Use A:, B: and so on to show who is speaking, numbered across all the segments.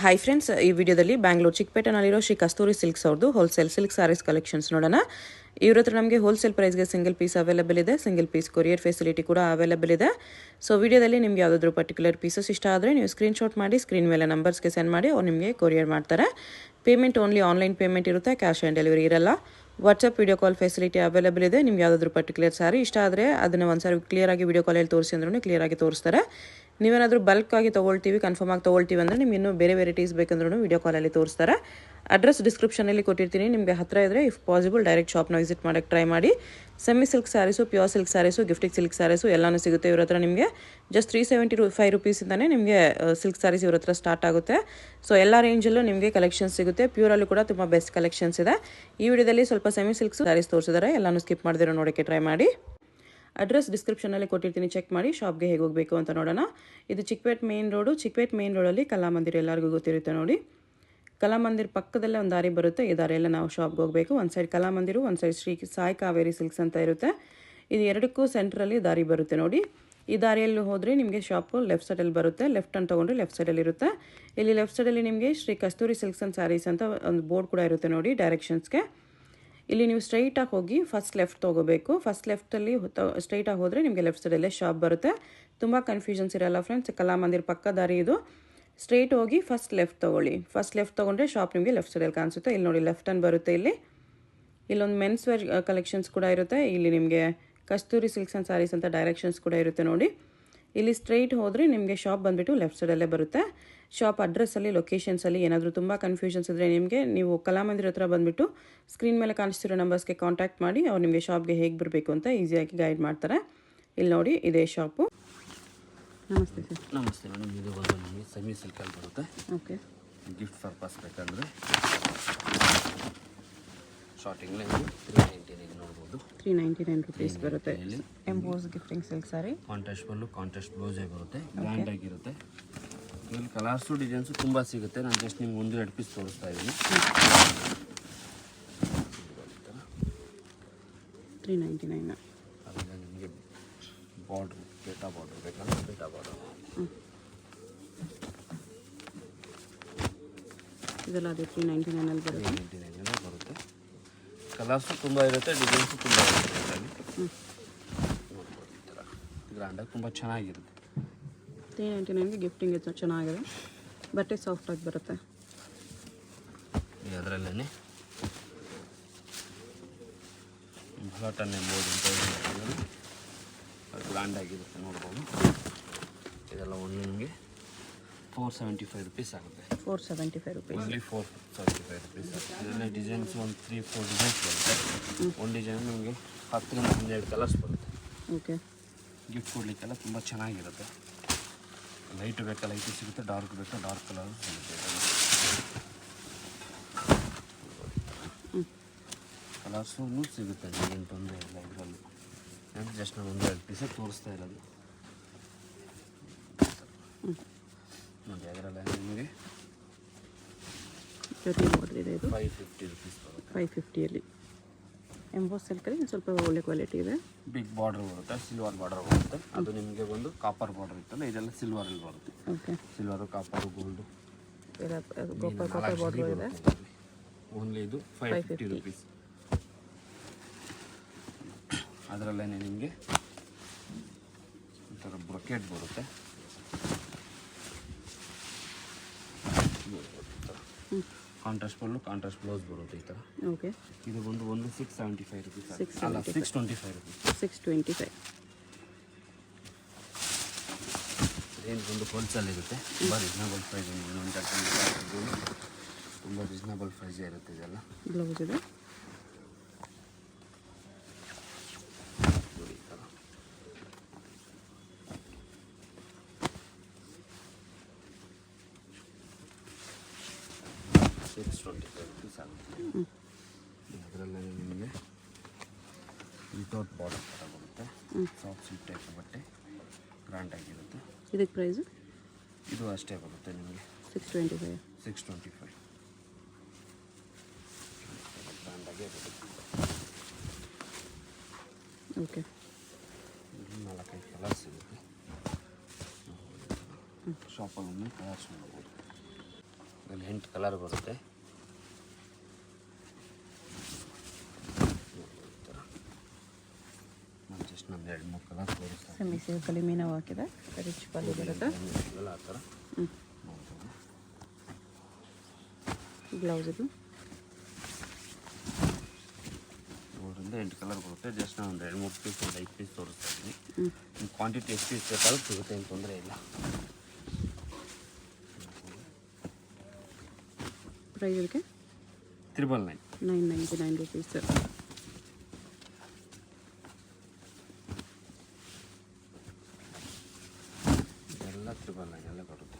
A: Hi friends, ಈ ವಿಡಿಯೋದಲ್ಲಿ ಬ್ಯಾಂಗ್ಳೂರು ಚಿಕ್ಕಪೇಟೆನಲ್ಲಿರೋ ಶ್ರೀ ಕಸ್ತೂರಿ silks ಅವ್ರದ್ದು ಹೋಲ್ಸೇಲ್ ಸಿಲ್ಕ್ ಸ್ಯಾರೀಸ್ ಕಲೆಕ್ಷನ್ಸ್ ನೋಡೋಣ. ಇವ್ರ ಹತ್ರ ನಮಗೆ ಹೋಲ್ಸೇಲ್ ಪ್ರೈಸ್ಗೆ ಸಿಂಗಲ್ ಪೀಸ್ ಅವೈಲೇಬಲ್ ಇದೆ, ಸಿಂಗಲ್ ಪೀಸ್ ಕೊರಿಯರ್ ಫೆಸಿಲಿಟಿ ಕೂಡ ಅವೈಲೇಬಲ್ ಇದೆ. ಸೊ ವಿಡಿಯೋದಲ್ಲಿ ನಿಮ್ಗೆ ಯಾವುದಾದ್ರೂ ಪರ್ಟಿಕ್ಯುಲರ್ ಪೀಸಸ್ ಇಷ್ಟ ಆದರೆ ನೀವು ಸ್ಕ್ರೀನ್ಶಾಟ್ ಮಾಡಿ ಸ್ಕ್ರೀನ್ ಮೇಲೆ ನಂಬರ್ಸ್ಗೆ ಸೆಂಡ್ ಮಾಡಿ ಅವ್ರು ನಿಮಗೆ ಕೊರಿಯರ್ ಮಾಡ್ತಾರೆ. ಪೇಮೆಂಟ್ ಓನ್ಲಿ ಆನ್ಲೈನ್ ಪೇಮೆಂಟ್ ಇರುತ್ತೆ, ಕ್ಯಾಶ್ ಆನ್ ಡೆಲಿವರಿ ಇರಲ್ಲ. WhatsApp video call facility available ಇದೆ. ನಿಮ್ಗೆ ಯಾವುದಾದ್ರೂ ಪರ್ಟಿಕ್ಯುಲರ್ ಸ್ಯಾರಿ ಇಷ್ಟ ಆದರೆ ಅದನ್ನು ಒಂದ್ಸಾರಿ ಕ್ಲಿಯರಾಗಿ ವಿಡಿಯೋ ಕಾಲಲ್ಲಿ ತೋರಿಸಿ ಅಂದ್ರೂ ಕ್ಲಿಯರಾಗಿ ತೋರಿಸ್ತಾರೆ. ನೀವೇನಾದರೂ ಬಲ್ಕ್ ಆಗಿ ತೊಗೊಳ್ತೀವಿ, ಕನ್ಫರ್ಮ್ ಆಗಿ ತೊಗೊಳ್ತೀವಿ ಅಂದರೆ ನಿಮ್ಗೆ ಇನ್ನೂ ಬೇರೆ ವೆರೈಟೀಸ್ ಬೇಕಂದ್ರೂ ವಿಡಿಯೋ ಕಾಲಲ್ಲಿ ತೋರಿಸ್ತಾರೆ. ಅಡ್ರೆಸ್ ಡಿಸ್ಕ್ರಿಪ್ಷನಲ್ಲಿ ಕೊಟ್ಟಿರ್ತೀನಿ, ನಿಮಗೆ ಹತ್ತಿರ ಇದ್ದರೆ ಇಫ್ ಪಾಸಿಬಲ್ ಡೈರೆಕ್ಟ್ ಶಾಪ್ನ ವಿಸಿಟ್ ಮಾಡೋಕ್ಕೆ ಟ್ರೈ ಮಾಡಿ. Semi silk sarees, pure silk sarees, gifting silk sarees ಎಲ್ಲನೂ ಸಿಗುತ್ತೆ ಇವ್ರ ಹತ್ರ. ನಿಮಗೆ ಜಸ್ಟ್ 375 ರುಪೀಸಿಂದನೇ ನಿಮಗೆ ಸಿಲ್ಕ್ ಸ್ಯಾರೀಸ್ ಇವ್ರ ಹತ್ರ ಸ್ಟಾರ್ಟ್ ಆಗುತ್ತೆ. ಸೊ ಎಲ್ಲ ರೇಂಜಲ್ಲೂ ನಿಮಗೆ ಕಲೆಕ್ಷನ್ಸ್ ಸಿಗುತ್ತೆ. ಪ್ಯೂರಲ್ಲೂ ಕೂಡ ತುಂಬ ಬೆಸ್ಟ್ ಕಲೆಕ್ಷನ್ಸ್ ಇದೆ. ಈ ವಿಡಿಯೋದಲ್ಲಿ ಸ್ವಲ್ಪ ಸೆಮಿ ಸಿಲ್ಕ್ ಸ್ಯಾರೀಸ್ ತೋರಿಸಿದ್ದಾರೆ, ಎಲ್ಲನೂ ಸ್ಕಿಪ್ ಮಾಡಿದಿರೋ ನೋಡೋಕ್ಕೆ ಟ್ರೈ ಮಾಡಿ. ಅಡ್ರೆಸ್ ಡಿಸ್ಕ್ರಿಪ್ಷನಲ್ಲಿ ಕೊಟ್ಟಿರ್ತೀನಿ, ಚೆಕ್ ಮಾಡಿ. ಶಾಪ್ಗೆ ಹೇಗೆ ಹೋಗಬೇಕು ಅಂತ ನೋಡೋಣ. ಇದು Chickpet main road. Chickpet main ರೋಡಲ್ಲಿ ಕಲಾಮಂದಿರ ಎಲ್ಲರಿಗೂ ಗೊತ್ತಿರುತ್ತೆ ನೋಡಿ. ಕಲಾಮಂದಿರ ಪಕ್ಕದಲ್ಲೇ ಒಂದು ದಾರಿ ಬರುತ್ತೆ. ಈ ದಾರಿಯೆಲ್ಲ ನಾವು ಶಾಪ್ಗೆ ಹೋಗಬೇಕು. ಒಂದು ಸೈಡ್ ಕಲಾಮಂದಿರು, ಒಂದು ಸೈಡ್ ಶ್ರೀ ಸಾಯಿ ಕಾವೇರಿ ಸಿಲ್ಕ್ಸ್ ಅಂತ ಇರುತ್ತೆ. ಇದು ಎರಡಕ್ಕೂ ಸೆಂಟ್ರಲ್ಲಿ ದಾರಿ ಬರುತ್ತೆ ನೋಡಿ. ಈ ದಾರಿಯಲ್ಲಿ ಹೋದರೆ ನಿಮಗೆ ಶಾಪು ಲೆಫ್ಟ್ ಸೈಡಲ್ಲಿ ಬರುತ್ತೆ. ಲೆಫ್ಟ್ ಅಂತ ತೊಗೊಂಡ್ರೆ ಲೆಫ್ಟ್ ಸೈಡಲ್ಲಿ ಇರುತ್ತೆ. ಇಲ್ಲಿ ಲೆಫ್ಟ್ ಸೈಡಲ್ಲಿ ನಿಮಗೆ ಶ್ರೀ ಕಸ್ತೂರಿ ಸಿಲ್ಕ್ಸ್ ಆ್ಯಂಡ್ ಸ್ಯಾರೀಸ್ ಅಂತ ಒಂದು ಬೋರ್ಡ್ ಕೂಡ ಇರುತ್ತೆ ನೋಡಿ ಡೈರೆಕ್ಷನ್ಸ್ಗೆ. ಇಲ್ಲಿ ನೀವು ಸ್ಟ್ರೈಟಾಗಿ ಹೋಗಿ ಫಸ್ಟ್ ಲೆಫ್ಟ್ ತೊಗೋಬೇಕು. ಫಸ್ಟ್ ಲೆಫ್ಟಲ್ಲಿ ಸ್ಟ್ರೈಟಾಗಿ ಹೋದರೆ ನಿಮಗೆ ಲೆಫ್ಟ್ ಸೈಡಲ್ಲೇ ಶಾಪ್ ಬರುತ್ತೆ. ತುಂಬ ಕನ್ಫ್ಯೂಷನ್ಸ್ ಇರಲ್ಲ ಫ್ರೆಂಡ್ಸ್. ಕಲಾಮಂದಿರ ಪಕ್ಕ ದಾರಿ ಇದು. ಸ್ಟ್ರೈಟ್ ಹೋಗಿ ಫಸ್ಟ್ ಲೆಫ್ಟ್ ತೊಗೊಳ್ಳಿ. ಫಸ್ಟ್ ಲೆಫ್ಟ್ ತೊಗೊಂಡ್ರೆ ಶಾಪ್ ನಿಮಗೆ ಲೆಫ್ಟ್ ಸೈಡಲ್ಲಿ ಕಾಣಿಸುತ್ತೆ. ಇಲ್ಲಿ ನೋಡಿ ಲೆಫ್ಟ್ ಹ್ಯಾಂಡ್ ಬರುತ್ತೆ. ಇಲ್ಲೊಂದು ಮೆನ್ಸ್ ವೇರ್ ಕಲೆಕ್ಷನ್ಸ್ ಕೂಡ ಇರುತ್ತೆ. ಇಲ್ಲಿ ನಿಮಗೆ ಕಸ್ತೂರಿ ಸಿಲ್ಕ್ಸ್ ಆ್ಯಂಡ್ ಸ್ಯಾರೀಸ್ ಅಂತ ಡೈರೆಕ್ಷನ್ಸ್ ಕೂಡ ಇರುತ್ತೆ ನೋಡಿ. ಇಲ್ಲಿ ಸ್ಟ್ರೈಟ್ ಹೋದರೆ ನಿಮಗೆ ಶಾಪ್ ಬಂದುಬಿಟ್ಟು ಲೆಫ್ಟ್ ಸೈಡಲ್ಲೇ ಬರುತ್ತೆ. ಶಾಪ್ ಅಡ್ರೆಸ್ಸಲ್ಲಿ, ಲೊಕೇಶನ್ಸಲ್ಲಿ ಏನಾದರೂ ತುಂಬ ಕನ್ಫ್ಯೂಷನ್ಸ್ ಇದ್ದರೆ ನೀವು ಕಲಾಮಂದಿರ ಹತ್ರ ಬಂದುಬಿಟ್ಟು ಸ್ಕ್ರೀನ್ ಮೇಲೆ ಕಾಣಿಸ್ತಿರೋ ನಂಬರ್ಸ್ಗೆ ಕಾಂಟ್ಯಾಕ್ಟ್ ಮಾಡಿ. ಅವ್ರು ನಿಮಗೆ ಶಾಪ್ಗೆ ಹೇಗೆ ಬರಬೇಕು ಅಂತ ಈಸಿಯಾಗಿ ಗೈಡ್ ಮಾಡ್ತಾರೆ. ಇಲ್ಲಿ ನೋಡಿ, ಇದೇ ಶಾಪು. ನಮಸ್ತೆ ಸರ್.
B: ನಮಸ್ತೆ ಮೇಡಮ್. ಇದು ಬಂದು ನಮಗೆ ಸೆಮಿ ಸಿಲ್ಕಲ್ಲಿ ಬರುತ್ತೆ.
A: ಓಕೆ.
B: ಗಿಫ್ಟ್ ಪರ್ಪಸ್ ಬೇಕಂದರೆ ಸ್ಟಾರ್ಟಿಂಗ್ಲೇ 399 ನೋಡ್ಬೋದು.
A: 399 ರುಪೀಸ್ ಬರುತ್ತೆ. ಎಂಬೋಸ್ ಗಿಫ್ಟಿಂಗ್ ಸಿಲ್ಕ್ ಸಾರಿ.
B: ಕಾಂಟ್ರಾಸ್ಟ್ ಬಲ್ಲು, ಕಾಂಟ್ರಾಸ್ಟ್ ಬ್ಲೌಸೇ ಬರುತ್ತೆ. ಗ್ರ್ಯಾಂಡ್ ಆಗಿರುತ್ತೆ. ಇಲ್ಲಿ ಕಲರ್ಸು ಡಿಸೈನ್ಸು ತುಂಬ ಸಿಗುತ್ತೆ. ನಾನು ಜಸ್ಟ್ ನಿಮ್ಗೆ 1-2 ಪೀಸ್ ತೋರಿಸ್ತಾ ಇದ್ದೀನಿ.
A: 399.
B: ಅದರಿಂದ ನಿಮಗೆ ಬಾರ್ಡ್ರು, ಪೇಟಾ ಬಾರ್ಡ್ರು ಬೇಕಂದ್ರೆ ಪೇಟಾ ಬಾರ್ಡ್ರು.
A: ಇದೆಲ್ಲ ಅದೇ 399 ಬರುತ್ತೆ.
B: 399 ಬರುತ್ತೆ. ಕಲರ್ಸು ತುಂಬ ಇರುತ್ತೆ, ಡಿಸೈನ್ಸು ತುಂಬ ಇರುತ್ತೆ. ನೋಡ್ಬೋದು, ಈ ಥರ ಗ್ರ್ಯಾಂಡಾಗಿ ತುಂಬ ಚೆನ್ನಾಗಿರುತ್ತೆ.
A: 399ಗೆ ಗಿಫ್ಟಿಂಗ್ ಚೆನ್ನಾಗಿದೆ. ಬಟ್ಟೆ ಸಾಫ್ಟಾಗಿ ಬರುತ್ತೆ.
B: ಅದರಲ್ಲೇ ಬಟನ್ ಎಂಬುದು ಅಂತ ಗ್ರ್ಯಾಂಡ್ ಆಗಿರುತ್ತೆ ನೋಡ್ಬೋದು. ಇದೆಲ್ಲ ಒಂದು ನಿಮಗೆ 475 ರುಪೀಸ್ ಆಗುತ್ತೆ.
A: 475 ರುಪೀಸ್.
B: ಓನ್ಲಿ 475 ರುಪೀಸ್ ಆಗುತ್ತೆ. ಇದರಲ್ಲಿ ಡಿಸೈನ್ಸ್ ಒಂದು 3-4 ಡಿಸೈನ್ಸ್ ಬರುತ್ತೆ. ಒಂದು ಡಿಸೈನ್ ನಿಮಗೆ 10-12 ಕಲರ್ಸ್ ಬರುತ್ತೆ.
A: ಓಕೆ.
B: ಗಿಫ್ಟ್ ಕೊಡಲಿಕ್ಕೆಲ್ಲ ತುಂಬ ಚೆನ್ನಾಗಿರುತ್ತೆ. ಲೈಟ್ ಬೇಕಾ ಲೈಟು ಸಿಗುತ್ತೆ, ಡಾರ್ಕ್ ಬೇಕಾ ಡಾರ್ಕ್ ಕಲರ್ ಸಿಗುತ್ತೆ. ಕಲರ್ಸು ಸಿಗುತ್ತೆ, ಏನು ತೊಂದರೆ ಇಲ್ಲ ಇದರಲ್ಲಿ. ಜಸ್ಟ್ ನಾನು 1-2 ಪೀಸೇ ತೋರಿಸ್ತಾ ಇರೋದು ನೋಡಿ. ಅದರಲ್ಲ ನಿಮಗೆ 550 ರುಪೀಸ್ ಬರುತ್ತೆ.
A: 550ಯಲ್ಲಿ ಎಂಬೋಸ್ ಸಿಲ್ಕಲ್ಲಿ ಸ್ವಲ್ಪ ಒಳ್ಳೆ ಕ್ವಾಲಿಟಿ ಇದೆ.
B: ಬಿಗ್ ಬಾರ್ಡರ್ ಬರುತ್ತೆ, ಸಿಲ್ವರ್ ಬಾರ್ಡರ್ ಬರುತ್ತೆ. ಅದು ನಿಮಗೆ ಒಂದು ಕಾಪರ್ ಬಾರ್ಡರ್ ಇತ್ತಲ್ಲ, ಇದೆಲ್ಲ ಸಿಲ್ವರಲ್ಲಿ ಬರುತ್ತೆ.
A: Okay.
B: Silver, copper, gold
A: copper border ಇದೆ.
B: ಓನ್ಲಿ ಇದು 550 ರುಪೀಸ್. ಅದರಲ್ಲೇ ನಿಮಗೆ ಒಂಥರ ಬ್ರೊಕೆಟ್ ಬರುತ್ತೆ. ಕಾಂಟ್ರಾಸ್ಟ್ ಬಲ್ಲು, ಕಾಂಟ್ರಾಸ್ಟ್ ಬ್ಲೌಸ್ ಬರುತ್ತೆ ಈ ಥರ.
A: ಓಕೆ.
B: ಇದು ಬಂದು ಒಂದು 675 ರುಪೀಸ್. ಅಲ್ಲ, 625 ರುಪೀಸ್.
A: 625.
B: ರೇಂಜ್ ಒಂದು ಹೋಲ್ಸೇಲ್ ಇರುತ್ತೆ. ತುಂಬ ರೀಸನಬಲ್ ಪ್ರೈಸ್. ತುಂಬ ರೀಸನಬಲ್ ಪ್ರೈಸೇ ಇರುತ್ತೆ. ಇದೆಲ್ಲ
A: ಬ್ಲೌಸ್ ಇದೆ.
B: ನೋಡಿ ಈ ಥರ 625 ರುಪೀಸ್ ಆಗುತ್ತೆ. ಅದರಲ್ಲೇ ನಿಮಗೆ ವಿತೌಟ್ ಬಾರ್ಡರ್ ಥರ ಬರುತ್ತೆ. ಸಾಫ್ಟ್ ಸಿಲ್ಕ್ ಟೈಪ್ ಬಟ್ಟೆ, ಗ್ರ್ಯಾಂಡ್ ಆಗಿರುತ್ತೆ.
A: ಇದಕ್ಕೆ ಪ್ರೈಸು
B: ಇದು ಅಷ್ಟೇ ಬರುತ್ತೆ ನಿಮಗೆ
A: 625.
B: 625 ಗ್ರ್ಯಾಂಡಾಗೇ ಬರುತ್ತೆ.
A: ಓಕೆ.
B: 4-5 ಕಲರ್ಸ್ ಸಿಗುತ್ತೆ. ಶಾಪಲ್ಲಿ ಕಲರ್ಸ್ ನೋಡ್ಬೋದು. ಇದರಲ್ಲಿ 8 ಕಲರ್ ಬರುತ್ತೆ. ನಾನು ಜಸ್ಟ್ ನಾನು 2-3 ಕಲರ್ ತೋರಿಸ್ತೀನಿ.
A: ಸೆಮಿ ಸಿಲ್ಕಲ್ಲಿ ಮೀನವ್ ಹಾಕಿದೆ, ರಿಚ್ ಪಲ್ಲು ಬರುತ್ತೆ.
B: ಆ ಥರ ನೋಡ್ಬೋದು.
A: ಬ್ಲೌಸ್ ಇದು
B: 7 ಕಲರ್ ಬರುತ್ತೆ. ಜಸ್ಟ್ ನಾನು ಒಂದು 2-3 ಪೀಸ್, ಒಂದು 5 ಪೀಸ್ ತೋರಿಸ್ತಾ ಇದ್ದೀನಿ. ಕ್ವಾಂಟಿಟಿ ಎಷ್ಟು ಪೀಸ್ ಬೇಕಾದ್ರೂ ಸಿಗುತ್ತೆ, ಏನು ತೊಂದರೆ ಇಲ್ಲ.
A: ಪ್ರೈಸ್ ಇದಕ್ಕೆ
B: 999.
A: 999 ರುಪೀಸ್.
B: ಇದೆಲ್ಲ 999 ಎಲ್ಲ ಬರುತ್ತೆ.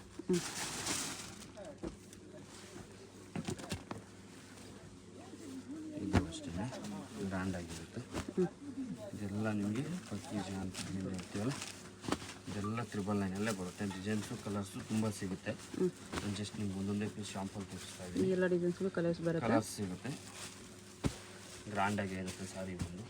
B: ಇದು ಅಷ್ಟೇ ಗ್ರ್ಯಾಂಡ್ ಆಗಿರುತ್ತೆ. ಇದೆಲ್ಲ ನಿಮಗೆ ಪಕ್ಕೀಜ ಅಂತ ನೀವು ಹೇಳ್ತೀವಲ್ಲ, ಇದೆಲ್ಲ 999 ಅಲ್ಲೇ ಬರುತ್ತೆ. ಡಿಸೈನ್ಸು ಕಲರ್ಸು ತುಂಬ ಸಿಗುತ್ತೆ. ನಾನು ಜಸ್ಟ್ ನಿಮ್ಗೆ ಒಂದೊಂದೇ ಪೀಸ್ ಶಾಂಪಲ್ ತೋರಿಸ್ತಾ ಇದ್ದೀನಿ.
A: ಎಲ್ಲ ಡಿಸೈನ್ಸ್ಗಳು ಕಲರ್ಸ್ ಬರುತ್ತೆ.
B: ಕಲರ್ಸ್ ಸಿಗುತ್ತೆ, ಗ್ರ್ಯಾಂಡಾಗಿ ಇರುತ್ತೆ ಸಾರಿ ಬಂದು.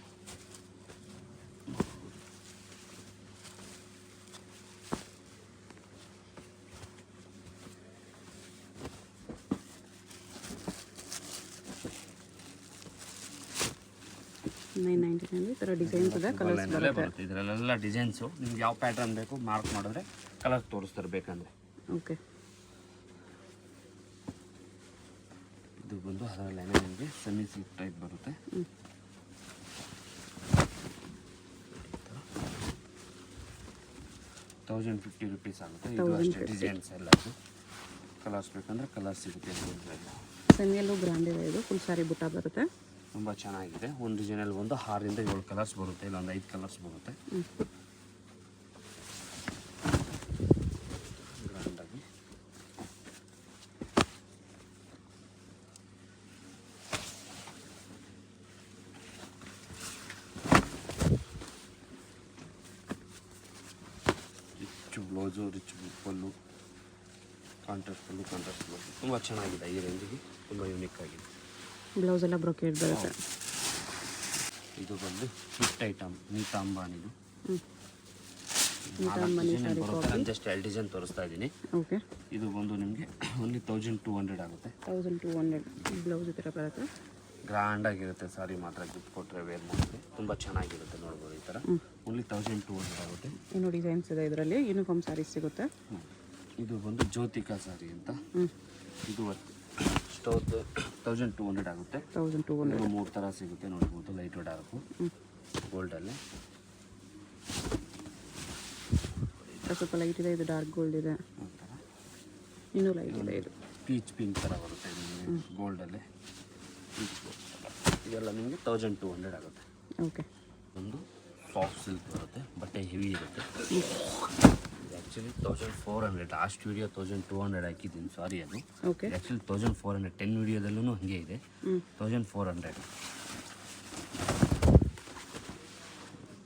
A: $999 ಈ ಥರ ಡಿಸೈನ್ಸ್ ಇದೆ, ಕಲರ್ಸ್
B: ಲೈನಲ್ಲೇ ಬರುತ್ತೆ. ಇದರಲ್ಲೆಲ್ಲ ಡಿಸೈನ್ಸು ನಿಮ್ಗೆ ಯಾವ ಪ್ಯಾಟರ್ನ್ ಬೇಕು ಮಾರ್ಕ್ ಮಾಡಿದ್ರೆ ಕಲರ್ ತೋರಿಸ್ತಾರೆ ಬೇಕಂದರೆ.
A: ಓಕೆ.
B: ಇದು ಬಂದು ಅದರಲ್ಲೇ ನಿಮಗೆ ಸೆಮಿ ಸಿಲ್ಕ್ ಟೈಪ್ ಬರುತ್ತೆ. ₹1050 ಆಗುತ್ತೆ. ಇದು ಅಷ್ಟೇ ಡಿಸೈನ್ಸ್ ಎಲ್ಲ. ಕಲರ್ಸ್ ಬೇಕಂದ್ರೆ ಕಲರ್ಸ್ ಸಿಗುತ್ತೆ.
A: ಸೆಮಿಯಲ್ಲೂ ಗ್ರ್ಯಾಂಡ್ ಇದೆ, ಇದು ಫುಲ್ ಸಾರಿ ಬುಟ್ಟ ಬರುತ್ತೆ.
B: ತುಂಬ ಚೆನ್ನಾಗಿದೆ. ಒಂದು ಡಿಸೈನಲ್ಲಿ ಒಂದು 6ರಿಂದ 7 ಕಲರ್ಸ್ ಬರುತ್ತೆ, ಇಲ್ಲ ಒಂದು 5 ಕಲರ್ಸ್ ಬರುತ್ತೆ. ಗ್ರ್ಯಾಂಡಾಗಿ ರಿಚ್ ಬ್ಲೌಸು, ರಿಚ್ ಪಲ್ಲು, ಕಾಂಟ್ರಾಸ್ಟ್ ಪಲ್ಲು, ಕಾಂಟ್ರಾಸ್ಟ್ ಬ್ಲೌಸು ತುಂಬ ಚೆನ್ನಾಗಿದೆ. ಈ ರೇಂಜಿಗೆ ತುಂಬ ಯೂನಿಕ್ ಆಗಿದೆ.
A: ಬ್ಲೌಸ್ ಎಲ್ಲ ಬ್ರೊಕೇಡ್ ಬರುತ್ತೆ.
B: ಇದು ಬಂದು ಹಿಟ್ ಐಟಮ್ ನೀತಾಂಬಾನಿದು. ಜಸ್ಟ್ 2 ಡಿಸೈನ್ ತೋರಿಸ್ತಾ ಇದ್ದೀನಿ.
A: ಓಕೆ.
B: ಇದು ಬಂದು ನಿಮಗೆ ಓನ್ಲಿ 1200 ಆಗುತ್ತೆ.
A: 1200 ಬ್ಲೌಸ್ ಈ ಥರ ಬರುತ್ತೆ.
B: ಗ್ರ್ಯಾಂಡ್ ಆಗಿರುತ್ತೆ ಸಾರಿ, ಮಾತ್ರ ಗಿಫ್ಟ್ ಕೊಟ್ಟರೆ ವೇರ್ ಮಾಡಿದ್ರೆ ತುಂಬ ಚೆನ್ನಾಗಿರುತ್ತೆ. ನೋಡ್ಬೋದು ಈ ಥರ ಓನ್ಲಿ 1200 ಆಗುತ್ತೆ.
A: ಇನ್ನೂ ಡಿಸೈನ್ಸ್ ಇದೆ ಇದರಲ್ಲಿ, ಯೂನಿಫಾರ್ಮ್ ಸ್ಯಾರೀಸ್ ಸಿಗುತ್ತೆ.
B: ಇದು ಬಂದು ಜ್ಯೋತಿಕಾ ಸಾರಿ ಅಂತ. ಇದು 1200 ಆಗುತ್ತೆ. 1200 3 ಥರ ಸಿಗುತ್ತೆ. ನೋಡ್ಬೋದು ಲೈಟ್ ಡಾರ್ಕು ಗೋಲ್ಡಲ್ಲೇ
A: ಸ್ವಲ್ಪ ಲೈಟ್ ಇದೆ, ಇದು ಡಾರ್ಕ್ ಗೋಲ್ಡ್ ಇದೆ. ಇನ್ನೂ ಲೈಟ್ ಇದೆ. ಇದು
B: ಪೀಚ್ ಪಿಂಕ್ ಥರ ಬರುತ್ತೆ ನಿಮಗೆ ಗೋಲ್ಡಲ್ಲೇ. ಪೀಚ್ ಇದೆಲ್ಲ ನಿಮಗೆ 1200 ಆಗುತ್ತೆ.
A: ಓಕೆ.
B: ಒಂದು ಸಾಫ್ಟ್ ಸಿಲ್ಕ್ ಬರುತ್ತೆ, ಬಟ್ಟೆ ಹೆವಿ ಇರುತ್ತೆ. ಆ್ಯಕ್ಚುಲಿ 1400, ಲಾಸ್ಟ್ ವಿಡಿಯೋ 1200 ಹಾಕಿದ್ದೀನಿ, ಸಾರಿ ಅದು.
A: ಓಕೆ.
B: ಆ್ಯಕ್ಚುಲಿ 1400 10 ವಿಡಿಯೋದಲ್ಲೂ ಹಾಗೆ ಇದೆ. 1400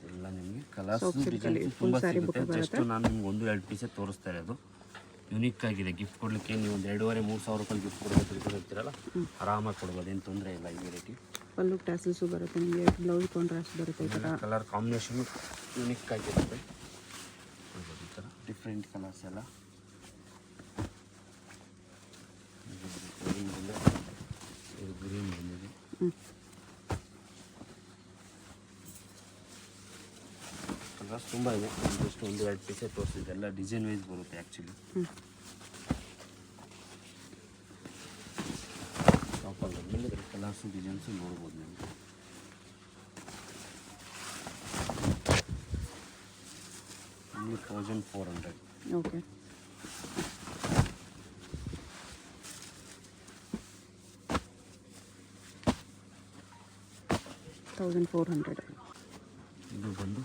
B: ಎಲ್ಲ ನಿಮಗೆ ಕಲರ್ಸ್ ಡಿಸೈನ್ಸ್ ತುಂಬ ಸಿಗುತ್ತೆ. ಜಸ್ಟ್ ನಾನು ನಿಮ್ಗೆ 1-2 ಪೀಸೇ ತೋರಿಸ್ತಾ ಇರೋದು. ಯುನಿಕ್ ಆಗಿದೆ. ಗಿಫ್ಟ್ ಕೊಡಲಿಕ್ಕೆ ನೀವು ಒಂದು 2,500-3,000 ರೂಪಾಯಿ ಗಿಫ್ಟ್ ಕೊಡಬೇಕು ಇರ್ತೀರಲ್ಲ, ಆರಾಮಾಗಿ ಕೊಡ್ಬೋದು, ಏನು ತೊಂದರೆ ಇಲ್ಲ. ಈ ವೆರೈಟಿ
A: ಪಲ್ಲು ಟ್ಯಾಸಲ್ಸು ಬರುತ್ತೆ ನಿಮಗೆ, ಬ್ಲೌಸ್ ಕಾಂಟ್ರಾಸ್ಟ್ ಬರುತ್ತೆ. ಈ ಥರ
B: ಕಲರ್ ಕಾಂಬಿನೇಷನ್ ಯುನಿಕ್ ಆಗಿರುತ್ತೆ. ಈ ಥರ ಡಿಫ್ರೆಂಟ್ ಕಲರ್ಸ್ ಎಲ್ಲ ಇದು ಗ್ರೀನ್ ಬಂದಿದೆ. ಕಲರ್ಸ್ ತುಂಬ ಇದೆ. ಜಸ್ಟ್ 1-2 ಪೀಸೇ ತೋರಿಸಿದೆ. ಎಲ್ಲ ಡಿಸೈನ್ ವೈಸ್ ಬರುತ್ತೆ ಆ್ಯಕ್ಚುಲಿ. ಶಾಪಲ್ಲಿ ಬಂದಮೇಲೆ ಇದರ ಕಲರ್ಸು ಡಿಸೈನ್ಸು ನೋಡ್ಬೋದು ನಿಮಗೆ. only 1400.
A: ಓಕೆ. $1400.
B: ಇದು ಬಂದು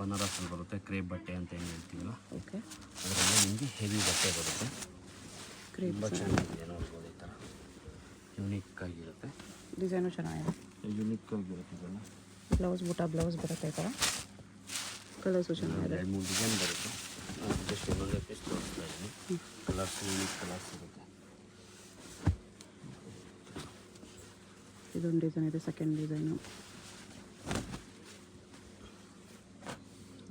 B: ಬನಾರಸಲ್ಲಿ ಬರುತ್ತೆ, ಕ್ರೇಪ್ ಬಟ್ಟೆ ಅಂತ ಏನು ಹೇಳ್ತೀವಲ್ಲ.
A: ಓಕೆ.
B: ಅದರಲ್ಲಿ ನಿಮಗೆ ಹೆವಿ ಬಟ್ಟೆ ಬರುತ್ತೆ. ತುಂಬ ಚೆನ್ನಾಗಿದೆ. ನೋಡ್ಬೋದು ಈ ಥರ ಯುನಿಕ್ ಆಗಿರುತ್ತೆ.
A: ಡಿಸೈನು ಚೆನ್ನಾಗಿದೆ,
B: ಯುನಿಕ್ ಆಗಿರುತ್ತೆ. ಇದೆಲ್ಲ
A: ಬ್ಲೌಸ್ ಬುಟ್ಟ ಬ್ಲೌಸ್ ಬರುತ್ತೆ. ಈ ಥರ ಕಲರ್ಸು ಚೆನ್ನಾಗಿದೆ.
B: 2-3 ಡಿಸೈನ್ ಬರುತ್ತೆ. ಜಸ್ಟ್ ಇನ್ನೊಂದೇ ಪೀಸ್ ತೋರಿಸ್ತಾ ಇದ್ದೀನಿ. ಕಲರ್ಸ್ ಯುನಿಕ್ ಕಲರ್ಸ್ ಇರುತ್ತೆ.
A: ಇದೊಂದು ಡಿಸೈನ್ ಇದೆ, ಸೆಕೆಂಡ್ ಡಿಸೈನು.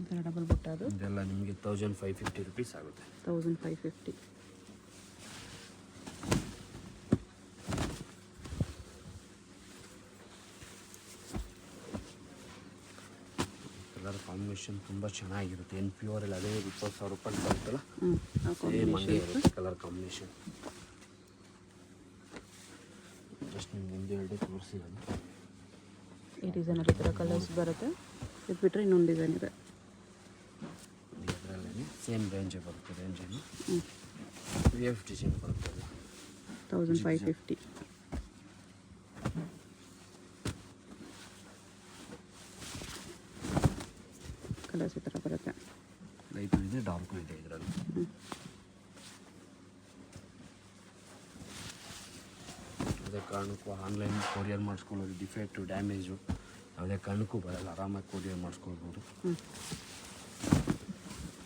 A: ಇದರ ಡಬಲ್ ಬುಟ್ಟ. ಅದು
B: ಇದೆಲ್ಲ ನಿಮಗೆ 1550 ರೂಪೀಸ್ ಆಗುತ್ತೆ.
A: 1550.
B: ಕಲರ್ ಕಾಂಬಿನೇಷನ್ ತುಂಬ ಚೆನ್ನಾಗಿರುತ್ತೆ. ಏನು ಪ್ಯೂರ್ ಇಲ್ಲ, ಅದೇ 20,000 ರೂಪಾಯಿ ಬರುತ್ತಲ್ಲ
A: ಆ
B: ಸೇಮ್ ಹಂಗೆ ಇರುತ್ತೆ ಕಲರ್ ಕಾಂಬಿನೇಷನ್. ಜಸ್ಟ್ ನಿಮ್ಗೆ ಒಂದು ಎರಡು ತೋರಿಸಿರೋದು.
A: ಈ ಡಿಸೈನಲ್ಲಿ ಈ ಥರ ಕಲರ್ಸ್ ಬರುತ್ತೆ. ಇದು ಬಿಟ್ಟರೆ ಇನ್ನೊಂದು ಡಿಸೈನ್ ಇದೆ,
B: ಇದರಲ್ಲೇ ಸೇಮ್ ರೇಂಜೇ ಬರುತ್ತೆ. ರೇಂಜೇನು VF ಡಿಸೈನ್ ಬರುತ್ತೆ,
A: 1550. ಕಲರ್ಸ್ ಈ ಥರ ಬರುತ್ತೆ.
B: ಲೈಟು ಇದೆ, ಡಾರ್ಕು ಇದೆ ಇದರಲ್ಲಿ. ಯಾವುದೇ ಕಾರಣಕ್ಕೂ ಆನ್ಲೈನ್ ಕೊರಿಯರ್ ಮಾಡಿಸ್ಕೊಳ್ಳೋದು ಡಿಫೆಕ್ಟು ಡ್ಯಾಮೇಜು ಯಾವುದೇ ಕಾರಣಕ್ಕೂ ಬರಲ್ಲ, ಆರಾಮಾಗಿ ಕೊರಿಯರ್ ಮಾಡಿಸ್ಕೊಳ್ಬೋದು.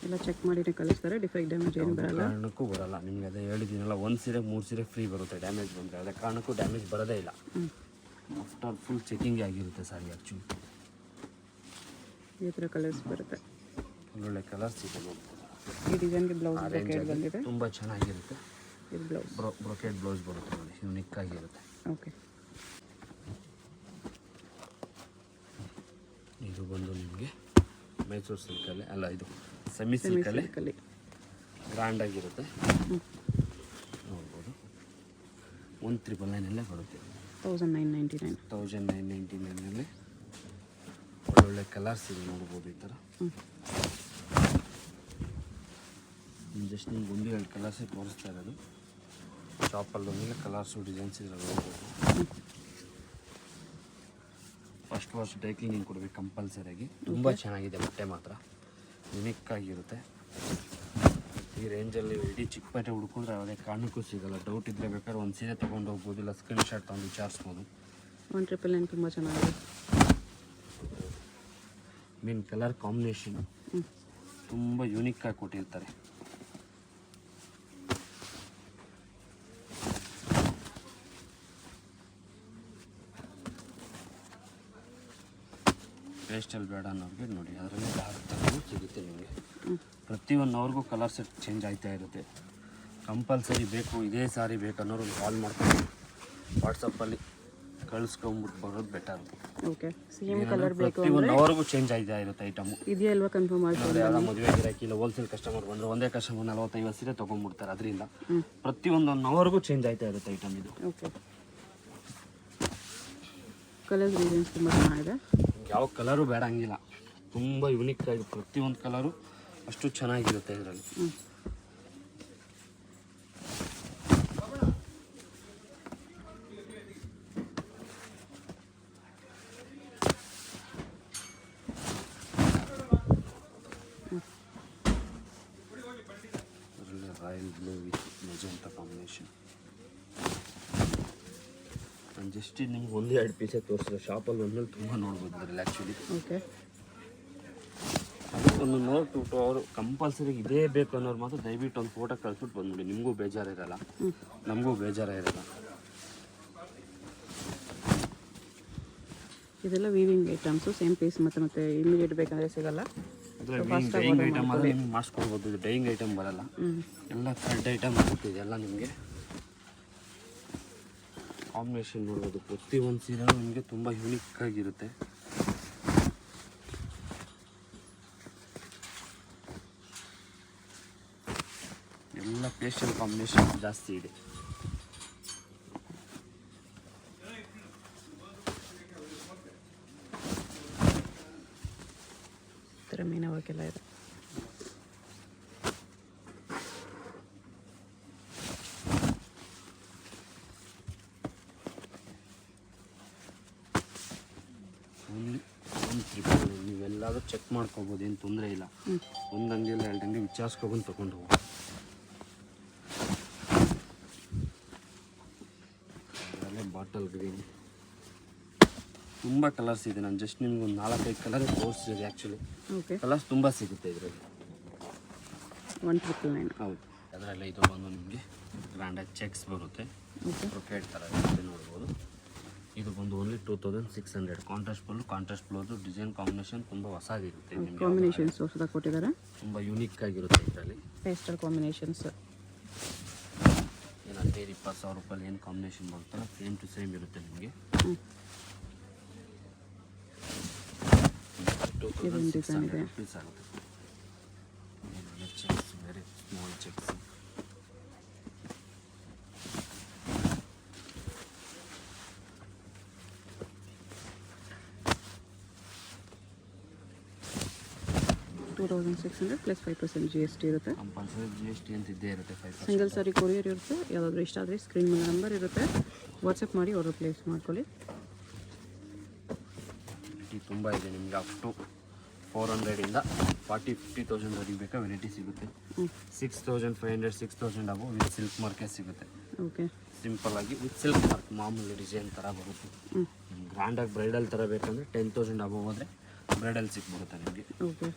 A: ಎಲ್ಲ ಚೆಕ್ ಮಾಡಿನೇ ಕಳಿಸ್ತಾರೆ, ಡಿಫೆಕ್ಟ್ ಡ್ಯಾಮೇಜ್ ಏನು ಬರಲ್ಲ,
B: ಕಾರಣಕ್ಕೂ ಬರಲ್ಲ. ನಿಮಗೆ ಅದೇ ಹೇಳಿದ್ದೀನಲ್ಲ, 1 ಸೀರೆ 3 ಸೀರೆ ಫ್ರೀ ಬರುತ್ತೆ ಡ್ಯಾಮೇಜ್ ಬಂದರೆ. ಯಾವುದೇ ಕಾರಣಕ್ಕೂ ಡ್ಯಾಮೇಜ್ ಬರೋದೇ ಇಲ್ಲ. ಆಫ್ಟರ್ ಫುಲ್ ಚೆಕಿಂಗ್ ಆಗಿರುತ್ತೆ ಸಾರಿ. ಆ್ಯಕ್ಚುಲಿ
A: ಈ ಥರ ಕಲರ್ಸ್ ಬರುತ್ತೆ,
B: ಒಳ್ಳೊಳ್ಳೆ ಕಲರ್ಸ್ ಇದೆ ನೋಡ್ಬೋದು.
A: ಈ ಡಿಸೈನ್ಗೆ ಬ್ಲೌಸ್ ಬ್ರೊಕೇಡ್ ಬಂದಿದೆ,
B: ತುಂಬ ಚೆನ್ನಾಗಿರುತ್ತೆ.
A: ಇದು ಬ್ಲೌಸ್
B: ಬ್ರೊಕೇಡ್ ಬ್ಲೌಸ್ ಬರುತ್ತೆ ನೋಡಿ, ಯುನಿಕ್ ಆಗಿರುತ್ತೆ.
A: ಓಕೆ.
B: ಇದು ಬಂದು ನಿಮಗೆ ಮೈಸೂರು ಸಿಲ್ಕಲ್ಲೇ ಅಲ್ಲ, ಇದು ಸೆಮಿ ಸಿಲ್ಕಲ್ಲೇ ಗ್ರ್ಯಾಂಡಾಗಿರುತ್ತೆ ನೋಡ್ಬೋದು. 1999 ಬರುತ್ತೆ,
A: 1999.
B: 1999 ಒಳ್ಳೊಳ್ಳೆ ಕಲರ್ಸ್ ಇದೆ ನೋಡ್ಬೋದು. ಈ ಥರ ಜಸ್ಟ್ ನಿಮ್ಗೆ ಒಂದು 2 ಕಲರ್ಸೇ ತೋರಿಸ್ತಾ ಇರೋದು. ಶಾಪಲ್ಲಿ ಒಂದಿಲ್ಲ ಕಲರ್ಸು ಡಿಸೈನ್ಸ್ ಇರೋದು ನೋಡ್ಬೋದು. ಫಸ್ಟ್ ವಾಶ್ ಡ್ರೈ ಕ್ಲೀನಿಂಗ್ ಕೊಡಬೇಕು ಕಂಪಲ್ಸರಿಯಾಗಿ. ತುಂಬ ಚೆನ್ನಾಗಿದೆ ಬಟ್ಟೆ, ಮಾತ್ರ ಯುನಿಕ್ ಆಗಿರುತ್ತೆ. ಈ ರೇಂಜಲ್ಲಿ ಇಡೀ ಚಿಕ್ಕಪೇಟೆ ಹುಡ್ಕೊಂಡ್ರೆ ಯಾವುದೇ ಕಾರಣಕ್ಕೂ ಸಿಗೋಲ್ಲ. ಡೌಟ್ ಇದ್ದರೆ ಬೇಕಾದ್ರೆ ಒಂದು ಸೀರೆ ತೊಗೊಂಡು ಹೋಗ್ಬೋದು, ಇಲ್ಲ ಸ್ಕ್ರೀನ್ ಶಾಟ್ ತೊಗೊಂಡು ವಿಚಾರಿಸ್ಬೋದು.
A: 199 ತುಂಬ ಚೆನ್ನಾಗಿದೆ.
B: ಮೀನ್ ಕಲರ್ ಕಾಂಬಿನೇಷನ್ ತುಂಬ ಯೂನಿಕ್ ಆಗಿ ಕೊಟ್ಟಿರ್ತಾರೆ. ಪೇಸ್ಟಲ್ ಬೇಡ ಅನ್ನೋರಿಗೆ ನೋಡಿ, ಅದರಲ್ಲಿ ಡಾರ್ಕ್ ಕಲರು ಸಿಗುತ್ತೆ ನಿಮಗೆ. ಪ್ರತಿಯೊಂದವ್ರಿಗೂ ಕಲರ್ ಸೆಟ್ ಚೇಂಜ್ ಆಗ್ತಾ ಇರುತ್ತೆ. ಕಂಪಲ್ಸರಿ ಬೇಕು ಇದೇ ಸಾರಿ ಬೇಕನ್ನೋರು ಒಂದು ಕಾಲ್ ಮಾಡ್ಕೊಂಡು ವಾಟ್ಸಪ್ಪಲ್ಲಿ ಕಳಿಸ್ಕೊಂಬಿಟ್ಟು ಬರೋದು ಬೆಟರ್.
A: ಓಕೆ, ಸೇಮ್ ಕಲರ್ ಬೇಕು
B: ಪ್ರತಿಯೊಂದವ್ರಿಗೂ ಚೇಂಜ್ ಆಗ್ತಾ ಇರುತ್ತೆ ಐಟಮು.
A: ಇದೆಯಲ್ವಾ ಕನ್ಫರ್ಮ್ ಆಗಿ
B: ಯಾವುದೋ ಮದುವೆ ಗಿರಾಕಿ ಇಲ್ಲ ಹೋಲ್ಸೇಲ್ ಕಸ್ಟಮರ್ ಬಂದರೆ ಒಂದೇ ಕಸ್ಟಮರ್ 40-50 ಸೀರೆ ತೊಗೊಂಡ್ಬಿಡ್ತಾರೆ. ಅದರಿಂದ ಪ್ರತಿಯೊಂದವ್ರಿಗೂ ಚೇಂಜ್ ಆಗ್ತಾ ಇರುತ್ತೆ ಐಟಮ್ ಇದು.
A: ಓಕೆ, ಕಲರ್ ಡಿಸೈನ್ಸ್ ತುಂಬ ಚೆನ್ನಾಗಿದೆ.
B: ಯಾವ ಕಲರು ಬೇಡ ಹಂಗಿಲ್ಲ, ತುಂಬ ಯುನಿಕ್ ಆಗಿ ಪ್ರತಿಯೊಂದು ಕಲರು ಅಷ್ಟು ಚೆನ್ನಾಗಿರುತ್ತೆ ಇದರಲ್ಲಿ. ಅದರಲ್ಲಿ royal blue with magenta combination. ನಾನು ಜಸ್ಟ್ ನಿಮ್ಗೆ 1-2 ಪೀಸೇ ತೋರಿಸಿದೆ. ಶಾಪಲ್ಲಿ ಒಂದ್ಮೇಲೆ ತುಂಬ ನೋಡ್ಬೋದು ಇದರಲ್ಲಿ ಆ್ಯಕ್ಚುಲಿ.
A: ಓಕೆ,
B: ಒಂದು ನೋಡ್ಬಿಟ್ಟು ಅವರು ಕಂಪಲ್ಸರಿ ಇದೇ ಬೇಕು ಅನ್ನೋರು ಮಾತ್ರ ದಯವಿಟ್ಟು ಒಂದು ಫೋಟೋ ಕಳಿಸ್ಬಿಟ್ಟು ಬಂದ್ಬಿಡಿ. ನಿಮಗೂ ಬೇಜಾರಿರಲ್ಲ, ನಮಗೂ ಬೇಜಾರಿರಲ್ಲ.
A: ಇದೆಲ್ಲ ವೀವಿಂಗ್ ಐಟಮ್ಸು, ಸೇಮ್ ಪೀಸ್ ಮತ್ತೆ ಇಮಿಡಿಯೇಟ್ ಬೇಕಂದರೆ ಸಿಗಲ್ಲ.
B: ಡೈಯಿಂಗ್ ಐಟಮ್ ಆದರೆ ನಿಮ್ಗೆ ಮಾಡಿಸ್ಕೊಳ್ಬೋದು. ಇದು ಡೈಯಿಂಗ್ ಐಟಮ್ ಬರಲ್ಲ, ಎಲ್ಲ ಥರ್ಡ್ ಐಟಮ್ ಆಗುತ್ತೆ. ಇದೆಲ್ಲ ನಿಮಗೆ ಕಾಂಬಿನೇಷನ್ ನೋಡ್ಬೋದು. ಪ್ರತಿಯೊಂದು ಸೀರೆನೂ ನಿಮಗೆ ತುಂಬ ಯುನಿಕ್ ಆಗಿರುತ್ತೆ. ಎಲ್ಲ ಪೇಸ್ಟಲ್ ಕಾಂಬಿನೇಷನ್ ಜಾಸ್ತಿ ಇದೆ.
A: ಈ ಥರ ಮೀನ ವರ್ಕೆಲ್ಲ ಇದೆ.
B: ಓನ್ಲಿ 1,300. ನೀವೆಲ್ಲಾದರೂ ಚೆಕ್ ಮಾಡ್ಕೋಬೋದು, ಏನು ತೊಂದರೆ ಇಲ್ಲ. ಒಂದು ಅಂಗಡಿ ಇಲ್ಲ 2 ಅಂಗಡಿ ವಿಚಾರಿಸ್ಕೊಬಂದು ತೊಗೊಂಡು ಹೋಗಿ. ಅದರಲ್ಲೇ ಬಾಟಲ್ ಗ್ರೀನ್ ತುಂಬ ಕಲರ್ಸ್ ಇದೆ. ನಾನು ಜಸ್ಟ್ ನಿಮ್ಗೆ ಒಂದು 4-5 ಕಲರ್ ತೋರಿಸಿದೆ ಆ್ಯಕ್ಚುಲಿ.
A: ಓಕೆ,
B: ಕಲರ್ಸ್ ತುಂಬ ಸಿಗುತ್ತೆ ಇದರಲ್ಲಿ.
A: 199.
B: ಹೌದು, ಅದರಲ್ಲೇ ಇದು ಬಂದು ನಿಮಗೆ ಗ್ರ್ಯಾಂಡಾಗಿ ಚೆಕ್ಸ್ ಬರುತ್ತೆ, ಬ್ರೊಕೇಡ್ ಥರ ಇರುತ್ತೆ ನೋಡ್ಬೋದು. ಇದು ಬಂದು only 2600. Contrast blouse design combination ತುಂಬ ಹೊಸದಿರುತ್ತೆ.
A: ಕಾಂಬಿನೇಷನ್ಸ್ ಹೊಸದಾಗಿ ಕೊಟ್ಟಿದ್ದಾರೆ,
B: ತುಂಬ ಯುನಿಕ್ ಆಗಿರುತ್ತೆ ಇದರಲ್ಲಿ.
A: Pastel combinations.
B: ಏನು 15-20,000 ರೂಪಾಯಿ ಏನು ಕಾಂಬಿನೇಷನ್ ಬರುತ್ತಲ್ಲ, ಸೇಮ್ ಟು ಸೇಮ್ ಇರುತ್ತೆ ನಿಮಗೆ. 2600 rupees ಆಗುತ್ತೆ. Cheques very small cheques.
A: $2,600 plus 5% GST ಇರುತ್ತೆ.
B: ಕಂಪಲ್ಸರಿ GST ಅಂತ ಇದ್ದೇ ಇರುತ್ತೆ. 5%
A: ಸಿಂಗಲ್ ಸಾರಿ ಕೊರಿಯರ್ ಇರುತ್ತೆ. ಯಾವುದಾದ್ರೂ ಇಷ್ಟ ಆದರೆ ಸ್ಕ್ರೀನ್ ಮೇಲೆ ನಂಬರ್ ಇರುತ್ತೆ, ವಾಟ್ಸಪ್ ಮಾಡಿ ಆರ್ಡರ್ ಪ್ಲೇಸ್ ಮಾಡ್ಕೊಳ್ಳಿ.
B: ತುಂಬ ಇದೆ ನಿಮಗೆ. ಅಪ್ ಟು 400ಇಂದ 40-50,000 ವರೆಗೆ ಬೇಕಾ ವೆರೈಟಿ ಸಿಗುತ್ತೆ. 6,500 6,000 ಅಬೋ ವಿತ್ ಸಿಲ್ಕ್ ಮಾರ್ಕೆ ಸಿಗುತ್ತೆ.
A: ಓಕೆ,
B: ಸಿಂಪಲ್ ಆಗಿ ವಿತ್ ಸಿಲ್ಕ್ ಮಾರ್ಕ್ ಮಾಮೂಲಿ ಡಿಸೈನ್ ಥರ ಬರುತ್ತೆ. ಗ್ರ್ಯಾಂಡಾಗಿ ಬ್ರೈಡಲ್ ಥರ ಬೇಕಂದರೆ 10,000 ಅಬೋ ಹೋದರೆ ಬ್ರೈಡಲ್ ಸಿಕ್ಬಿಡುತ್ತೆ ನಿಮಗೆ.
A: ಓಕೆ,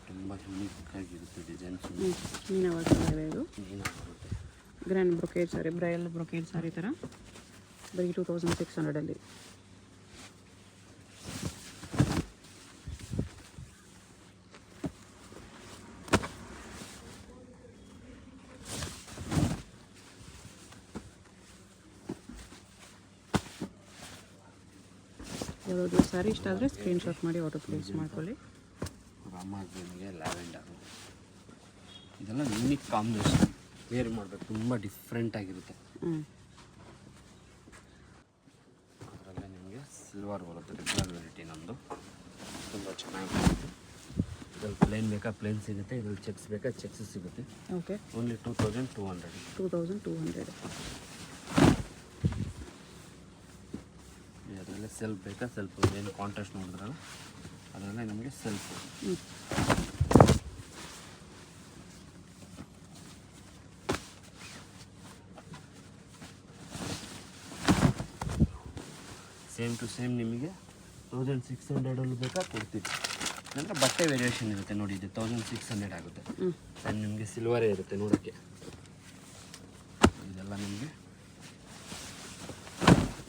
B: ತುಂಬ ಯುನೀಕ್ ಆಗಿರುತ್ತೆ ಡಿಸೈನ್ಸ್.
A: ಮೀನವಾಗ ಇದು
B: ಏನಾಗುತ್ತೆ
A: ಗ್ರ್ಯಾಂಡ್ ಬ್ರೊಕೇಡ್ ಸಾರಿ, ಬ್ರೈಡಲ್ ಬ್ರೊಕೇಡ್ ಸಾರಿ ಥರ ಬರೀ 2,600ಅಲ್ಲಿ. ಯಾವುದಾದ್ರು ಸಾರಿ ಇಷ್ಟ ಆದರೆ ಸ್ಕ್ರೀನ್ಶಾಟ್ ಮಾಡಿ ಆರ್ಡರ್ ಪ್ಲೇಸ್ ಮಾಡ್ಕೊಳ್ಳಿ.
B: ರಾಮಾಗ್ನಿಗೆ ಲ್ಯಾವೆಂಡರು ಇದೆಲ್ಲ ಯೂನಿಕ್ ಕಾಂಬಿನೇಷನ್. ವೇರ್ ಮಾಡಬೇಕು, ತುಂಬ ಡಿಫ್ರೆಂಟ್ ಆಗಿರುತ್ತೆ. ಅದರಲ್ಲೇ ನಿಮಗೆ ಸಿಲ್ವರ್ ಬರುತ್ತೆ. ರೆಗ್ಯುಲರ್ ವೆರೈಟಿ ನಮ್ಮದು ತುಂಬ ಚೆನ್ನಾಗಿ ಬರುತ್ತೆ. ಇದ್ರಲ್ಲಿ ಪ್ಲೇನ್ ಬೇಕಾ ಪ್ಲೇನ್ ಸಿಗುತ್ತೆ, ಇದ್ರಲ್ಲಿ ಚೆಕ್ಸ್ ಬೇಕಾ ಚೆಕ್ಸ್ ಸಿಗುತ್ತೆ.
A: Okay,
B: only 2,200.
A: 2,200.
B: ಅದರಲ್ಲೇ ಸೆಲ್ಫ್ ಬೇಕಾ ಸೆಲ್ಫ್ ಏನು ಕಾಂಟ್ರಾಸ್ಟ್ ನೋಡಿದ್ರಲ್ಲ ಅದರಲ್ಲೇ ನಮಗೆ ಸೆಲ್ಫ್. ಸೇಮ್ ಟು ಸೇಮ್ ನಿಮಗೆ 1,600 ಬೇಕಾ ಕೊಡ್ತೀವಿ. ಅಂದರೆ ಬಟ್ಟೆ ವೇರಿಯೇಷನ್ ಇರುತ್ತೆ ನೋಡಿ. ಇದು 1,600 ಆಗುತ್ತೆ. ಆ್ಯಂಡ್ ನಿಮಗೆ ಸಿಲ್ವರೇ ಇರುತ್ತೆ ನೋಡೋಕ್ಕೆ. ಇದೆಲ್ಲ ನಿಮಗೆ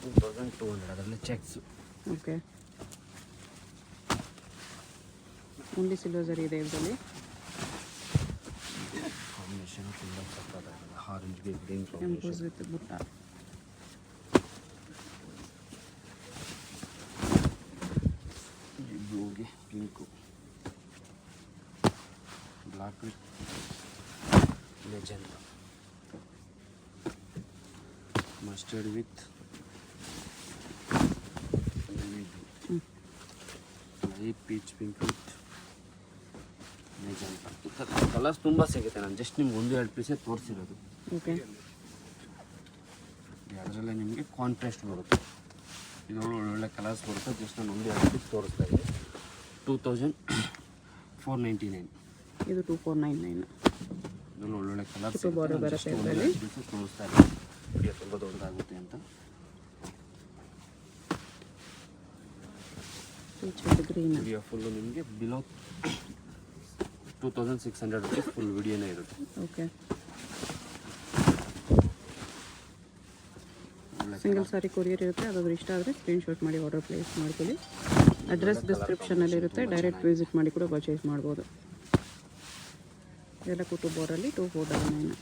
B: 2,200. ಅದರಲ್ಲಿ ಚೆಕ್ಸು.
A: ಓಕೆ, ಓನ್ಲಿ ಸಿಲ್ವರ್ ಜರಿ ಇದೆ ಇದರಲ್ಲಿ.
B: ಕಾಂಬಿನೇಷನ್ ತುಂಬ ಸಕ್ಕತ್ತಾಗಿದೆ. ಆರೆಂಜ್ಗೆ ಗ್ರೀನ್
A: ಎಂಪೋಸ್
B: ಕಾಂಬಿನೇಷನ್
A: ವಿತ್ ಬುಟ್ಟ.
B: ಬ್ಲೂಗೆ pink, black with legend, mustard with light peach pink with legend. Colours ತುಂಬ ಸಿಗುತ್ತೆ. ನಾನು ಜಸ್ಟ್ ನಿಮ್ಗೆ 1-2 ಪೀಸೇ ತೋರಿಸಿರೋದು.
A: ಓಕೆ,
B: ಅದರಲ್ಲೇ ನಿಮಗೆ ಕಾಂಟ್ರಾಸ್ಟ್ ಬರುತ್ತೆ. ಇದರೊಳಗೆ ಒಳ್ಳೊಳ್ಳೆ ಕಲರ್ಸ್ ಬರುತ್ತೆ. ಜಸ್ಟ್ ನಾನು 1-2 ಪೀಸ್ ತೋರಿಸ್ತಾ ಇದ್ದೆ. 2,499.
A: ಇದು 2,499.
B: ಇದರಲ್ಲಿ ಒಳ್ಳೊಳ್ಳೆ ಕಲರ್ಸ್
A: ಬಾರ್ಡರ್ ಬರುತ್ತೆ ಇದರಲ್ಲಿ.
B: ತೋರಿಸ್ತಾ ಇದ್ದೆ. ವಿಡಿಯೋ ತುಂಬ ದೊಡ್ಡದಾಗುತ್ತೆ ಅಂತ.
A: Peach with green.
B: Video full ನಿಮಗೆ ಬಿಲೋ 2,600 rupees ಫುಲ್ ವಿಡಿಯೋನೇ ಇರುತ್ತೆ.
A: ಓಕೆ, ಸಿಂಗಲ್ ಸಾರಿ ಕೊರಿಯರ್ ಇರುತ್ತೆ. ಅದಾದ್ರೂ ಇಷ್ಟ ಆದರೆ ಸ್ಕ್ರೀನ್ಶಾಟ್ ಮಾಡಿ ಆರ್ಡರ್ ಪ್ಲೇಸ್ ಮಾಡ್ಕೊಳ್ಳಿ. ಅಡ್ರೆಸ್ ಡಿಸ್ಕ್ರಿಪ್ಷನಲ್ಲಿ ಇರುತ್ತೆ. ಡೈರೆಕ್ಟ್ ವಿಸಿಟ್ ಮಾಡಿ ಕೂಡ ಪರ್ಚೇಸ್ ಮಾಡ್ಬೋದು. ಎಲ್ಲ ಕುಟುಂಬ ಬೋರ್ಡಲ್ಲಿ 2,499.